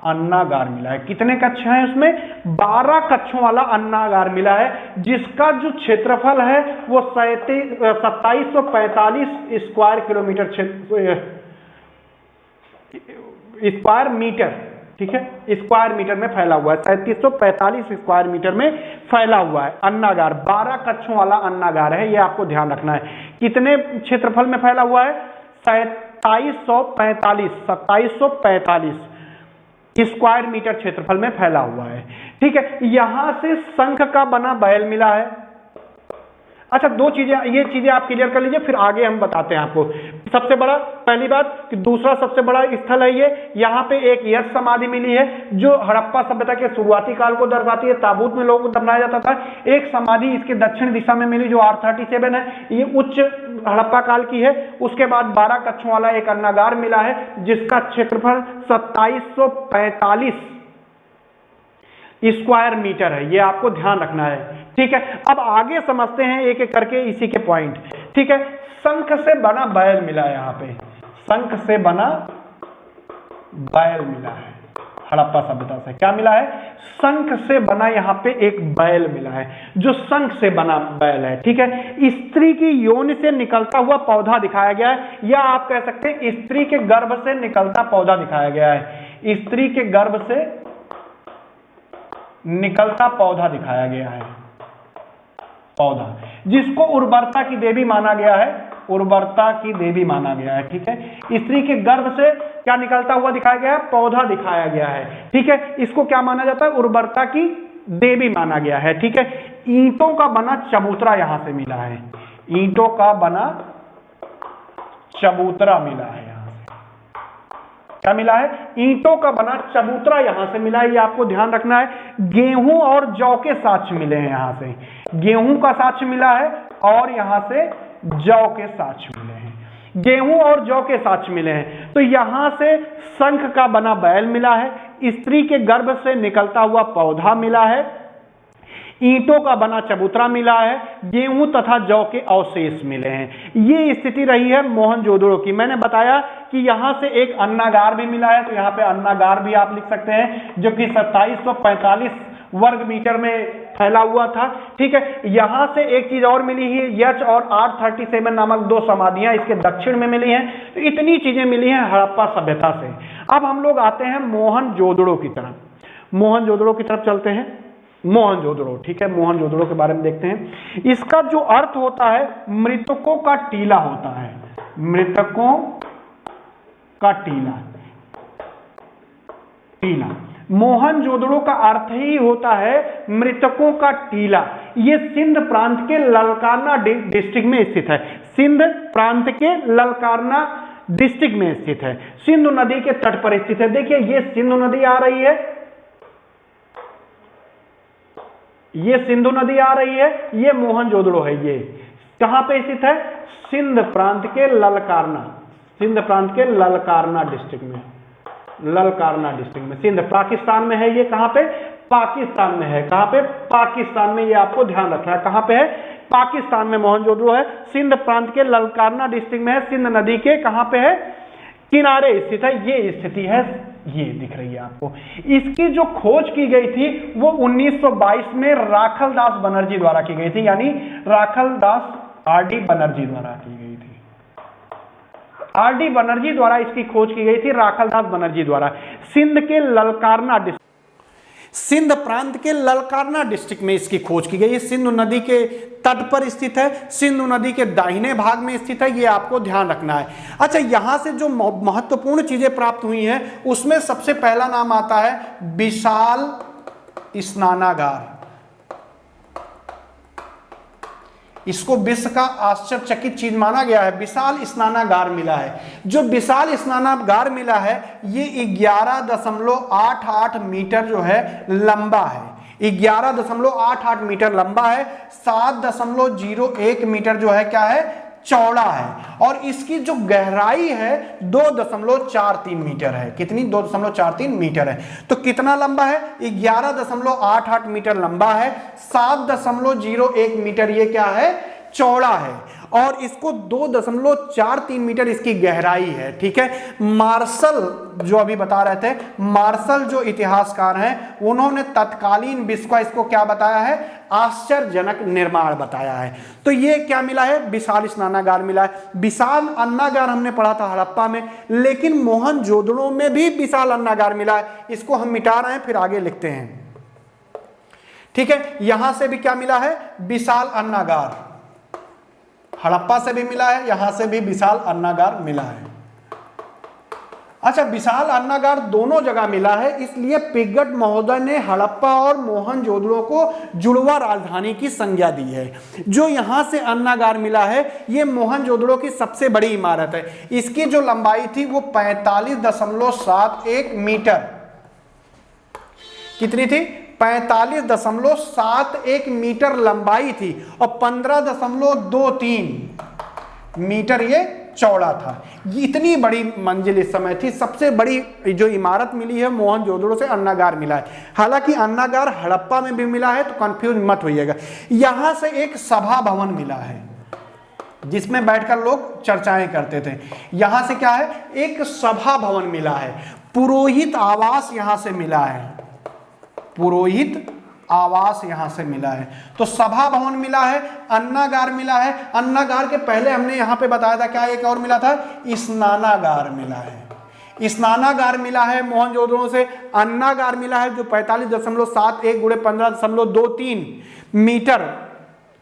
अन्नागार मिला है। कितने कक्ष हैं उसमें? 12 कक्षों वाला अन्नागार मिला है, जिसका जो क्षेत्रफल है वो 2745 स्क्वायर किलोमीटर स्क्वायर मीटर, ठीक है, स्क्वायर मीटर में फैला हुआ है। 3745 स्क्वायर मीटर में फैला हुआ है अन्नागार। 12 कक्षों वाला अन्नागार है, ये आपको ध्यान रखना है। कितने क्षेत्रफल में फैला हुआ है? 2745 स्क्वायर मीटर क्षेत्रफल में फैला हुआ है। ठीक है, यहां से शंख का बना बैल मिला है। अच्छा, दो चीजें, ये चीजें आप क्लियर कर लीजिए, फिर आगे हम बताते हैं आपको। सबसे बड़ा, पहली बात कि दूसरा सबसे बड़ा स्थल है ये। यहाँ पे एक यक्ष समाधि मिली है, जो हड़प्पा सभ्यता के शुरुआती काल को दर्शाती है। ताबूत में लोगों को दफनाया जाता था। एक समाधि इसके दक्षिण दिशा में मिली, जो R37 है, ये उच्च हड़प्पा काल की है। उसके बाद 12 कक्षों वाला एक अन्नागार मिला है, जिसका क्षेत्रफल 2745 स्क्वायर मीटर है, ये आपको ध्यान रखना है। ठीक है, अब आगे समझते हैं एक एक करके इसी के पॉइंट। ठीक है, शंख से बना बैल मिला है। यहाँ पे शंख से बना बैल मिला है हड़प्पा सभ्यता से। क्या मिला है? शंख से बना यहाँ पे एक बैल मिला है, जो शंख से बना बैल है। ठीक है, स्त्री की योनि से निकलता हुआ पौधा दिखाया गया है, या आप कह सकते हैं स्त्री के गर्भ से निकलता पौधा दिखाया गया है। स्त्री के गर्भ से निकलता पौधा दिखाया गया है, पौधा जिसको उर्वरता की देवी माना गया है। उर्वरता की देवी माना गया है। ठीक है, स्त्री के गर्भ से क्या निकलता हुआ दिखाया गया है? पौधा दिखाया गया है। ठीक है, इसको क्या माना जाता है? उर्वरता की देवी माना गया है। ठीक है, ईंटों का बना चबूतरा यहां से मिला है। ईंटों का बना चबूतरा मिला है। क्या मिला है? ईंटों का बना चबूतरा यहां से मिला है, ये आपको ध्यान रखना है। गेहूं और जौ के साक्ष्य मिले हैं। यहां से गेहूं का साक्ष्य मिला है और यहां से जौ के साक्ष्य मिले हैं। गेहूं और जौ के साक्ष्य मिले हैं। तो यहां से शंख का बना बैल मिला है, स्त्री के गर्भ से निकलता हुआ पौधा मिला है, ईंटों का बना चबूतरा मिला है, गेहूं तथा जौ के अवशेष मिले हैं। ये स्थिति रही है मोहनजोदड़ो की। मैंने बताया कि यहां से एक अन्नागार भी मिला है, तो यहां पे अन्नागार भी आप लिख सकते हैं, जो कि 2745 वर्ग मीटर में फैला हुआ था। ठीक है, यहां से एक चीज और मिली है, यक्ष और R37 नामक दो समाधियां इसके दक्षिण में मिली हैं। तो इतनी चीजें मिली हैं हड़प्पा सभ्यता से। अब हम लोग आते हैं मोहनजोदड़ो की तरफ। मोहनजोदड़ो की तरफ चलते हैं। मोहनजोदड़ो, ठीक है, मोहनजोदड़ो के बारे में देखते हैं। इसका जो अर्थ होता है, मृतकों का टीला होता है। मृतकों का टीला, टीला मोहनजोदड़ो का अर्थ ही होता है मृतकों का टीला। ये सिंध प्रांत के ललकारना डिस्ट्रिक्ट में स्थित है। सिंध प्रांत के ललकारना डिस्ट्रिक्ट में स्थित है, सिंधु नदी के तट पर स्थित है। देखिए, ये सिंधु नदी आ रही है, ये सिंधु नदी आ रही है, ये मोहनजोदड़ो है। ये कहां पे स्थित है? सिंध प्रांत के ललकारना, सिंध प्रांत के ललकारना डिस्ट्रिक्ट में, ललकारना डिस्ट्रिक्ट में। सिंध पाकिस्तान में है ये। कहां पे? पाकिस्तान में है। कहां पे? पाकिस्तान में। ये आपको ध्यान रखना है, कहां पे है? पाकिस्तान में मोहनजोदड़ो है। सिंध प्रांत के ललकारना डिस्ट्रिक्ट में है। सिंध नदी के कहां पे है? किनारे स्थित है। ये स्थिति है, ये दिख रही है आपको। इसकी जो खोज की गई थी वो 1922 में राखलदास बनर्जी द्वारा की गई थी, यानी राखलदास आर.डी. बनर्जी द्वारा की गई थी। आर.डी. बनर्जी द्वारा इसकी खोज की गई थी, राखलदास बनर्जी द्वारा। सिंध के ललकारना डिस्ट्रिक्ट, सिंध प्रांत के ललकारना डिस्ट्रिक्ट में इसकी खोज की गई है। सिंधु नदी के तट पर स्थित है, सिंधु नदी के दाहिने भाग में स्थित है, ये आपको ध्यान रखना है। अच्छा, यहां से जो महत्वपूर्ण चीजें प्राप्त हुई हैं उसमें सबसे पहला नाम आता है विशाल स्नानागार। इसको विश्व का आश्चर्यचकित चीज माना गया है। विशाल स्नानागार मिला है। जो विशाल स्नानागार मिला है ये 11.88 मीटर जो है लंबा है। 11.88 मीटर लंबा है। 7.01 मीटर जो है क्या है? चौड़ा है। और इसकी जो गहराई है 2.43 मीटर है। कितनी? 2.43 मीटर है। तो कितना लंबा है? 11.88 मीटर लंबा है। 7.01 मीटर ये क्या है? चौड़ा है। और इसको 2.43 मीटर इसकी गहराई है। ठीक है। मार्शल जो अभी बता रहे थे, मार्शल जो इतिहासकार हैं उन्होंने तत्कालीन विश्व का इसको क्या बताया है? आश्चर्यजनक निर्माण बताया है। तो ये क्या मिला है? विशाल स्नानागार मिला है। विशाल अन्नागार हमने पढ़ा था हड़प्पा में, लेकिन मोहनजोदड़ो में भी विशाल अन्नागार मिला है। इसको हम मिटा रहे हैं, फिर आगे लिखते हैं। ठीक है। यहां से भी क्या मिला है? विशाल अन्नागार। हड़प्पा से भी मिला है, यहां से भी विशाल अन्नागार मिला है। अच्छा, विशाल अन्नागार दोनों जगह मिला है, इसलिए पिगट महोदय ने हड़प्पा और मोहनजोदड़ो को जुड़वा राजधानी की संज्ञा दी है। जो यहां से अन्नागार मिला है ये मोहनजोदड़ो की सबसे बड़ी इमारत है। इसकी जो लंबाई थी वो 45.71 मीटर। कितनी थी? 45.71 मीटर लंबाई थी और 15.23 मीटर ये चौड़ा था। इतनी बड़ी मंजिल इस समय थी। सबसे बड़ी जो इमारत मिली है मोहनजोदड़ो से अन्नागार मिला है। हालांकि अन्नागार हड़प्पा में भी मिला है, तो कंफ्यूज मत होइएगा। यहां से एक सभा भवन मिला है जिसमें बैठकर लोग चर्चाएं करते थे। यहां से क्या है? एक सभा भवन मिला है। पुरोहित आवास यहां से मिला है। पुरोहित आवास यहां से मिला है। तो सभा भवन मिला है, अन्नागार मिला है। अन्नागार के पहले हमने यहां पे बताया था क्या एक और मिला था? स्नानागार मिला है। स्नानागार मिला है मोहनजोदड़ो से। अन्नागार मिला है जो 45.71 गुणे 15.23 मीटर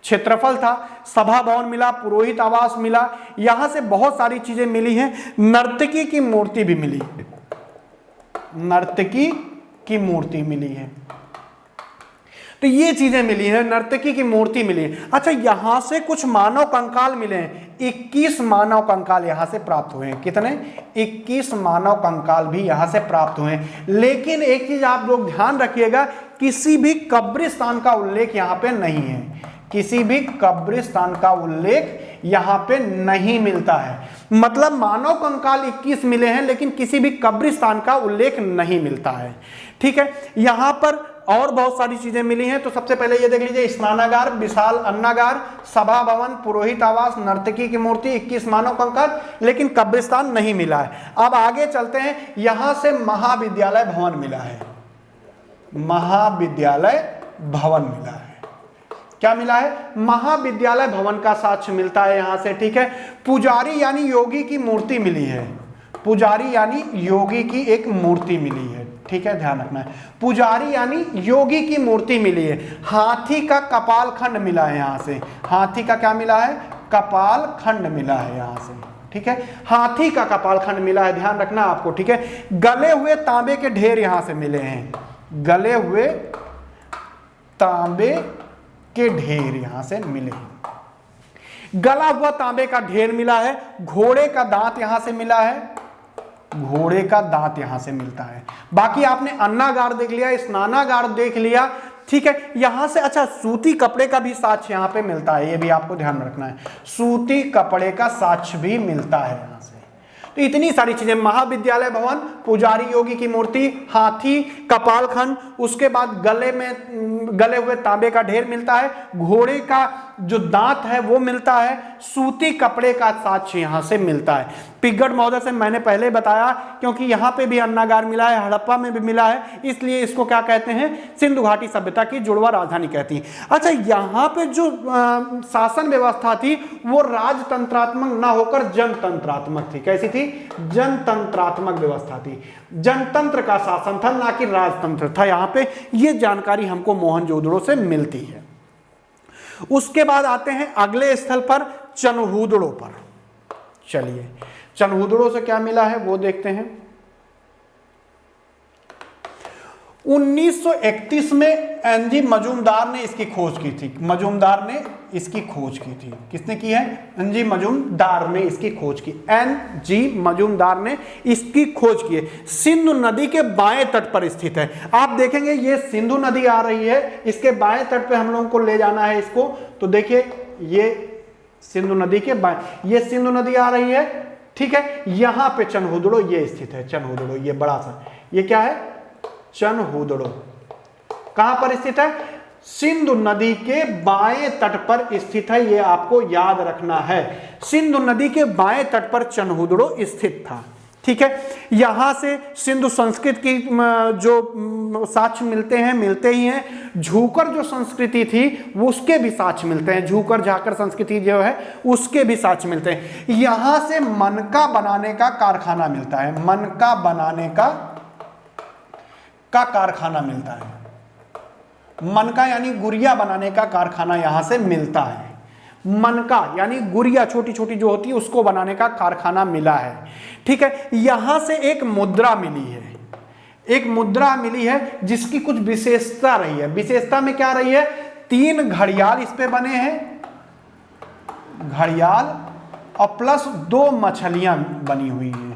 क्षेत्रफल था। सभा भवन मिला, पुरोहित आवास मिला। यहां से बहुत सारी चीजें मिली हैं। नर्तकी की मूर्ति भी मिली, नर्तकी की मूर्ति मिली है। तो ये चीजें मिली है, नर्तकी की मूर्ति मिली है। अच्छा, यहां से कुछ मानव कंकाल मिले हैं। 21 मानव कंकाल यहां से प्राप्त हुए हैं। कितने? 21 मानव कंकाल भी यहां से प्राप्त हुए हैं। लेकिन एक चीज आप लोग ध्यान रखिएगा, किसी भी कब्रिस्तान का उल्लेख यहां पे नहीं है। किसी भी कब्रिस्तान का उल्लेख यहां पे नहीं मिलता है। मतलब मानव कंकाल 21 मिले हैं, लेकिन किसी भी कब्रिस्तान का उल्लेख नहीं मिलता है। ठीक है। यहां पर और बहुत सारी चीजें मिली हैं। तो सबसे पहले ये देख लीजिए, स्नानागार, विशाल अन्नागार, सभा भवन, पुरोहित आवास, नर्तकी की मूर्ति, 21 मानव कंकाल, लेकिन कब्रिस्तान नहीं मिला है। अब आगे चलते हैं। यहां से महाविद्यालय भवन मिला है। महाविद्यालय भवन मिला है। क्या मिला है? महाविद्यालय भवन का साक्ष्य मिलता है यहां से। ठीक है। पुजारी यानी योगी की मूर्ति मिली है। पुजारी यानी योगी की एक मूर्ति मिली है। ठीक है, ध्यान रखना है। पुजारी यानी योगी की मूर्ति मिली है। हाथी का कपाल खंड मिला है यहां से। हाथी का क्या मिला है? कपाल खंड मिला है यहां से। ठीक है, हाथी का कपाल खंड मिला है, ध्यान रखना आपको। ठीक है। गले हुए तांबे के ढेर यहां से मिले हैं। गले हुए तांबे के ढेर यहां से मिले हैं। गला हुआ तांबे का ढेर मिला है। घोड़े का दांत यहां से मिला है। घोड़े का दांत यहां से मिलता है। बाकी आपने अन्नागार देख लिया, स्नानागार देख लिया। ठीक है। यहां से अच्छा, सूती कपड़े का भी साक्ष्य यहां पे मिलता है, ये भी आपको ध्यान रखना है। सूती कपड़े का साक्ष्य भी मिलता है यहां से। तो इतनी सारी चीजें, महाविद्यालय भवन, पुजारी योगी की मूर्ति, हाथी, कपालखंड, उसके बाद गले हुए तांबे का ढेर मिलता है, घोड़े का जो दांत है वो मिलता है, सूती कपड़े का साक्ष्य यहां से मिलता है। पिगड़ महोदय से मैंने पहले बताया, क्योंकि यहां पे भी अन्नागार मिला है, हड़प्पा में भी मिला है, इसलिए इसको क्या कहते हैं, सिंधु घाटी सभ्यता की जुड़वा राजधानी कहती है। अच्छा, यहां पे जो शासन व्यवस्था थी वो राजतंत्रात्मक ना होकर जनतंत्रात्मक थी। कैसी थी? जनतंत्रात्मक व्यवस्था थी, जनतंत्र का शासन था, ना कि राजतंत्र था। यहां पे ये जानकारी हमको मोहनजोदड़ो से मिलती है। उसके बाद आते हैं अगले स्थल पर, चनहूदड़ो पर। चलिए, चनहूदड़ो से क्या मिला है वो देखते हैं। 1931 में एनजी मजूमदार ने इसकी खोज की थी। मजूमदार ने इसकी खोज की थी। किसने की है? एनजी मजूमदार ने इसकी खोज की। एनजी मजूमदार ने इसकी खोज की है। सिंधु नदी के बाएं तट पर स्थित है। आप देखेंगे ये सिंधु नदी आ रही है, इसके बाएं तट पे हम लोगों को ले जाना है इसको। तो देखिए ये सिंधु नदी के बाएं, ये सिंधु नदी आ रही है, ठीक है। यहां पे चनहूदड़ो ये स्थित है। चनहूदड़ो ये बड़ा सा, ये क्या है? चनहूदड़ो कहां पर स्थित है? सिंधु नदी के बाएं तट पर स्थित है। यह आपको याद रखना है, सिंधु नदी के बाएं तट पर चनहूदड़ो स्थित था, ठीक है। यहां से सिंधु संस्कृत की जो साक्ष्य मिलते ही हैं। झूकर जो संस्कृति थी वो उसके भी साक्ष्य मिलते हैं। झूकर झाकर संस्कृति जो है उसके भी साक्ष्य मिलते हैं। यहां से मनका बनाने का कारखाना मिलता है। मनका बनाने का कारखाना मिलता है। मनका यानी गुड़िया बनाने का कारखाना यहां से मिलता है। मनका यानी गुड़िया छोटी छोटी जो होती है उसको बनाने का कारखाना मिला है, ठीक है। यहां से एक मुद्रा मिली है, एक मुद्रा मिली है जिसकी कुछ विशेषता रही है। विशेषता में क्या रही है? 3 घड़ियाल इस पे बने हैं, घड़ियाल, और प्लस 2 मछलियां बनी हुई हैं।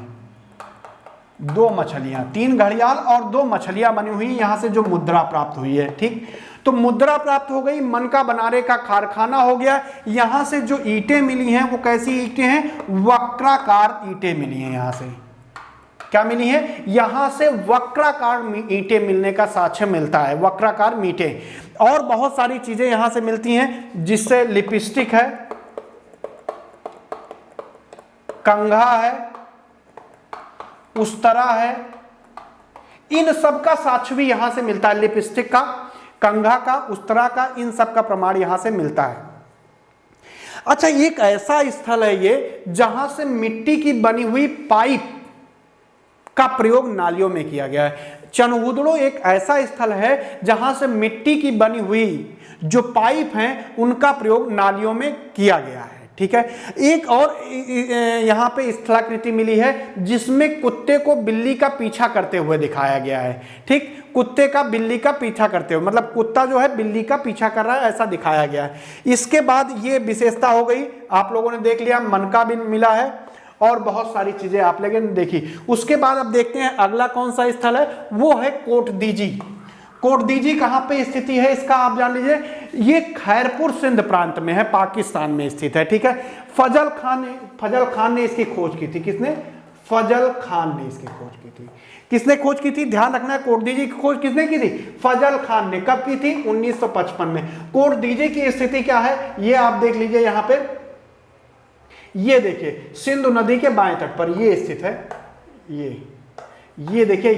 2 मछलियां, 3 घड़ियाल और 2 मछलियां बनी हुई, यहां से जो मुद्रा प्राप्त हुई है, ठीक। तो मुद्रा प्राप्त हो गई, मनका बनाने का कारखाना हो गया। यहां से जो ईंटें मिली हैं वो कैसी ईंटें हैं? वक्राकार ईंटें मिली हैं। यहां से क्या मिली है? यहां से वक्राकार ईंटें मिलने का साक्ष्य मिलता है, वक्राकार ईंटें। और बहुत सारी चीजें यहां से मिलती हैं, जिससे लिपस्टिक है, कंघा है, उस्तरा है, इन सब का साक्ष्य भी यहां से मिलता है। लिपस्टिक का, कंघा का, उस्तरा का, इन सब का प्रमाण यहां से मिलता है। अच्छा, एक ऐसा स्थल है ये जहां से मिट्टी की बनी हुई पाइप का प्रयोग नालियों में किया गया है। चनहूदड़ो एक ऐसा स्थल है जहां से मिट्टी की बनी हुई जो पाइप हैं उनका प्रयोग नालियों में किया गया है, ठीक है। एक और यहां पे स्थलाकृति मिली है जिसमें कुत्ते को बिल्ली का पीछा करते हुए दिखाया गया है, ठीक। कुत्ते का बिल्ली का पीछा करते हुए, मतलब कुत्ता जो है बिल्ली का पीछा कर रहा है, ऐसा दिखाया गया है। इसके बाद ये विशेषता हो गई, आप लोगों ने देख लिया, मनका भी मिला है और बहुत सारी चीजें आप लोगों ने देखी। उसके बाद अब देखते हैं अगला कौन सा स्थल है, वो है कोटदीजी। कोटदीजी कहां पे स्थिति है इसका आप जान लीजिए, ये खैरपुर सिंध प्रांत में है, पाकिस्तान में स्थित है, ठीक है। फजल खान ने इसकी खोज की थी। किसने? फजल खान ने इसकी खोज की थी। किसने खोज की थी? ध्यान रखना है, कोटदीजी की खोज किसने की थी? फजल खान ने। कब की थी? 1955 में। कोटदीजी की स्थिति क्या है ये आप देख लीजिए। यहां पे ये देखिए सिंधु नदी के बाएं तट पर ये स्थित है। ये देखिए,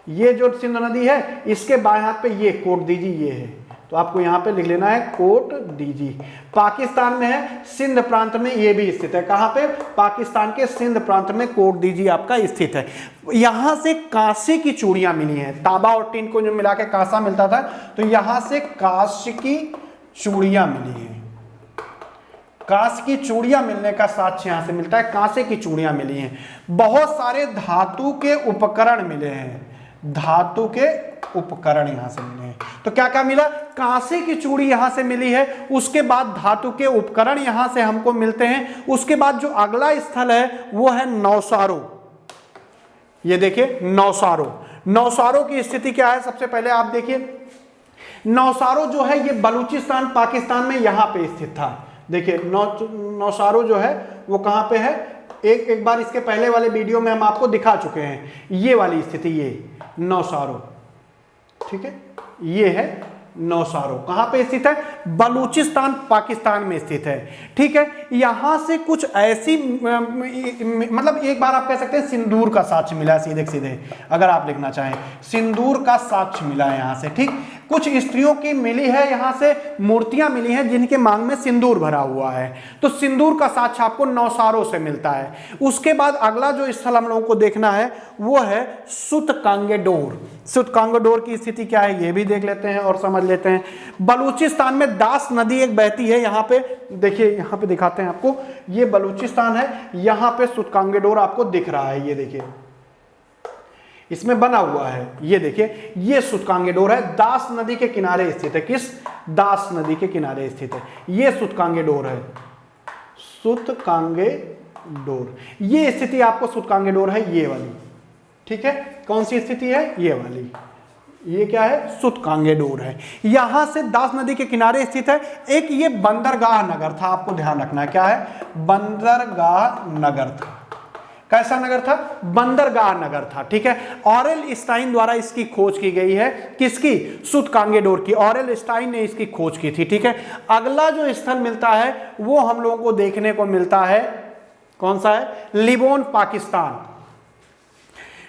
ये जो सिंधु नदी है इसके बाएं हाथ पे ये कोटदीजी ये है, तो आपको यहां पे लिख लेना है कोटदीजी। पाकिस्तान में है, सिंध प्रांत में ये भी स्थित है। कहां पे? पाकिस्तान के सिंध प्रांत में कोटदीजी आपका स्थित है। यहां से कांसे की चूड़ियां मिली हैं, तांबा और टीन को जो मिला के कांसा मिलता था, तो यहां से कांस्य की चूड़ियां मिली हैं। कांसे की चूड़ियां मिलने का साक्ष्य यहां से मिलता है, कांसे की चूड़ियां मिली हैं। बहुत सारे धातु के उपकरण मिले हैं, धातु के उपकरण यहां से मिले हैं। तो क्या क्या मिला? कांसे की चूड़ी यहां से मिली है, उसके बाद धातु के उपकरण यहां से हमको मिलते हैं। उसके बाद जो अगला स्थल है वो है नौसारो। ये देखिए नौसारो, नौसारो की स्थिति क्या है? सबसे पहले आप देखिए, नौसारो जो है ये बलूचिस्तान पाकिस्तान में यहां पे स्थित था। देखिए नौसारो जो है वो कहां पे है? एक बार इसके पहले वाले वीडियो में हम आपको दिखा चुके हैं, ये वाली स्थिति, ये नौशारो, ठीक है, ये है नौशारो। कहां पे स्थित है? बलूचिस्तान पाकिस्तान में स्थित है, ठीक है। यहां से कुछ ऐसी मतलब एक बार आप कह सकते हैं सिंदूर का साक्ष्य मिला है, सीधे सीधे अगर आप लिखना चाहें, सिंदूर का साक्ष्य मिला है यहां से, ठीक। कुछ स्त्रियों की मिली है, यहां से मूर्तियां मिली हैं जिनके मांग में सिंदूर भरा हुआ है, तो सिंदूर का साक्ष्य आपको नौशारो से मिलता है। उसके बाद अगला जो स्थल हम लोगों को देखना है वो है सूतकांगेडोर। सूतकांगेडोर की स्थिति क्या है ये भी देख लेते हैं और समझ लेते हैं। बलूचिस्तान में दास नदी एक बहती है, यहाँ पे देखिए, यहाँ पे दिखाते हैं आपको, ये बलूचिस्तान है, यहाँ पे सूतकांगेडोर आपको दिख रहा है, ये देखिए इसमें बना हुआ है, ये देखिए ये सूतकांगेडोर है, दास नदी के किनारे स्थित है। किस? दास नदी के किनारे स्थित है, ये सूतकांगेडोर है, सूतकांगेडोर। ये स्थिति आपको सूतकांगेडोर है, ये वाली, ठीक है। कौन सी स्थिति है? ये वाली, ये क्या है? सूतकांगेडोर है, यहां से दास नदी के किनारे स्थित है। एक ये बंदरगाह नगर था, आपको ध्यान रखना है, क्या है? बंदरगाह नगर था। कैसा नगर था? बंदरगाह नगर था, ठीक है। ऑरेल स्टाइन द्वारा इसकी खोज की गई है, किसकी? सूतकांगेडोर की, ऑरेल स्टाइन ने इसकी खोज की थी, ठीक है। अगला जो स्थल मिलता है वो हम लोगों को देखने को मिलता है, कौन सा है? लिबोन पाकिस्तान।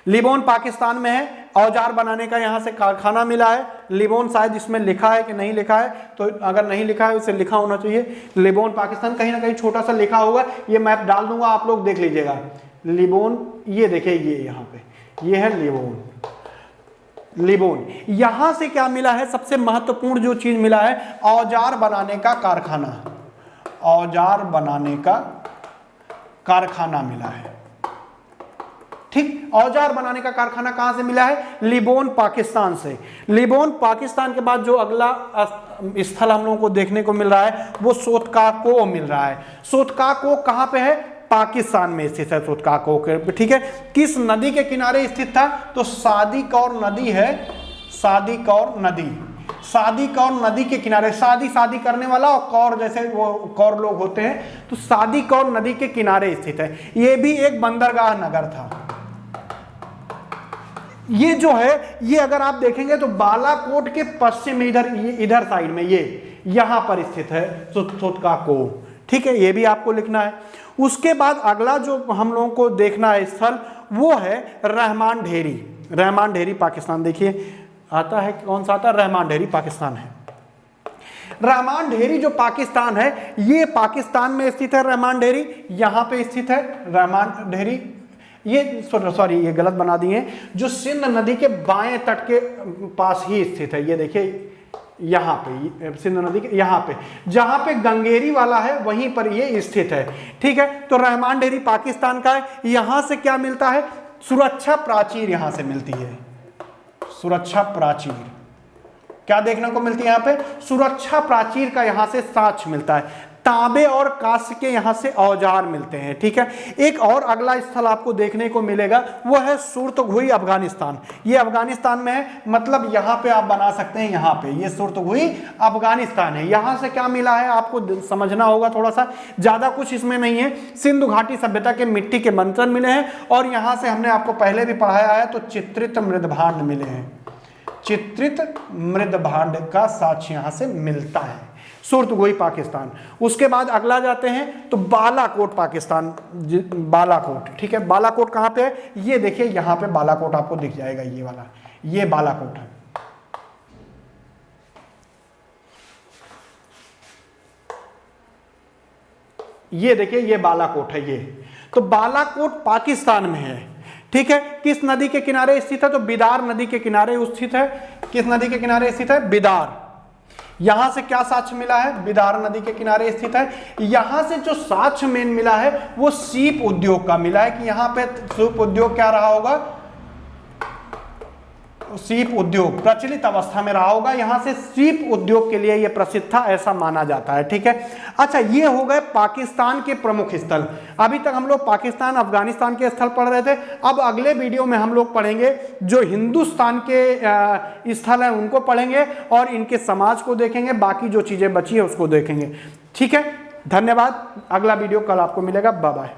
लिबोन पाकिस्तान में है, औजार बनाने का यहां से कारखाना मिला है। लिबोन शायद इसमें लिखा है कि नहीं लिखा है, तो अगर नहीं लिखा है उसे लिखा होना चाहिए। लिबोन पाकिस्तान कहीं ना कहीं छोटा सा लिखा होगा, ये मैप डाल दूंगा, आप लोग देख लीजिएगा। लिबोन, ये देखिए, ये यहाँ पे ये है लिबोन। लिबोन, यहां से क्या मिला है? सबसे महत्वपूर्ण जो चीज मिला है, औजार बनाने का कारखाना। औजार बनाने का कारखाना मिला है, ठीक। औजार बनाने का कारखाना कहां से मिला है? लिबोन पाकिस्तान से। लिबोन पाकिस्तान के बाद जो अगला स्थल हम लोगों को देखने को मिल रहा है वो सोतकाको मिल रहा है। सोतकाको कहां पे है? पाकिस्तान में स्थित है सोतकाको, ठीक है। किस नदी के किनारे स्थित था? तो सादी कौर नदी है, सादी कौर नदी, सादी कौर नदी के किनारे। शादी करने वाला और कौर, जैसे वो कौर लोग होते हैं, तो सादी कौर नदी के किनारे स्थित है। ये भी एक बंदरगाह नगर था। ये जो है, ये अगर आप देखेंगे तो बालाकोट के पश्चिम में, इधर साइड में, ये यहां पर स्थित है सोतकाको, ठीक है। ये भी आपको लिखना है। उसके बाद अगला जो हम लोगों को देखना है स्थल वो है रहमान ढेरी। रहमान ढेरी पाकिस्तान, देखिए आता है, कौन सा आता है? रहमान ढेरी पाकिस्तान है। रहमान ढेरी जो पाकिस्तान है, ये पाकिस्तान में स्थित है। रहमान ढेरी यहां पे स्थित है। रहमान ढेरी, ये सॉरी ये गलत बना दिए, जो सिंध नदी के बाएं तट के पास ही स्थित है। ये देखिए यहाँ पे, सिंध नदी के यहाँ पे, जहां पे गंगेरी वाला है वहीं पर ये स्थित है, ठीक है। तो रहमान ढेरी पाकिस्तान का है। यहां से क्या मिलता है? सुरक्षा प्राचीर यहां से मिलती है। सुरक्षा प्राचीर क्या देखने को मिलती है? यहाँ पे सुरक्षा प्राचीर का यहां से साक्ष्य मिलता है। तांबे और कांस्य के यहां से औजार मिलते हैं, ठीक है। एक और अगला स्थल आपको देखने को मिलेगा वो है सूरतगुई अफगानिस्तान। ये अफगानिस्तान में है, मतलब यहां पे आप बना सकते हैं, यहां पे ये सूरतगुई अफगानिस्तान है। यहां से क्या मिला है आपको समझना होगा थोड़ा सा, ज्यादा कुछ इसमें नहीं है। सिंधु घाटी सभ्यता के मिट्टी के बर्तन मिले हैं, और यहां से हमने आपको पहले भी पढ़ाया है, तो चित्रित मृदभांड मिले हैं। चित्रित मृदभांड का साक्ष्य यहां से मिलता है, सूरतगुई पाकिस्तान। उसके बाद अगला जाते हैं तो बालाकोट पाकिस्तान, बालाकोट, ठीक है। बालाकोट कहां पे है? ये देखिए यहां पे बालाकोट आपको दिख जाएगा, ये वाला, ये बालाकोट है। ये देखिए ये बालाकोट है, ये तो बालाकोट पाकिस्तान में है, ठीक है। किस नदी के किनारे स्थित है? तो बिदार नदी के किनारे स्थित है। किस नदी के किनारे स्थित है? बिदार। यहां से क्या साक्ष्य मिला है? बिदार नदी के किनारे स्थित है। यहां से जो साक्ष्य मेन मिला है वो सीप उद्योग का मिला है, कि यहां पे सीप उद्योग क्या रहा होगा? सीप उद्योग प्रचलित अवस्था में रहा होगा। यहां से सीप उद्योग के लिए यह प्रसिद्ध था, ऐसा माना जाता है, ठीक है। अच्छा, ये हो गए पाकिस्तान के प्रमुख स्थल। अभी तक हम लोग पाकिस्तान, अफगानिस्तान के स्थल पढ़ रहे थे। अब अगले वीडियो में हम लोग पढ़ेंगे जो हिंदुस्तान के स्थल हैं उनको पढ़ेंगे, और इनके समाज को देखेंगे, बाकी जो चीजें बची है उसको देखेंगे, ठीक है। धन्यवाद। अगला वीडियो कल आपको मिलेगा। Bye bye.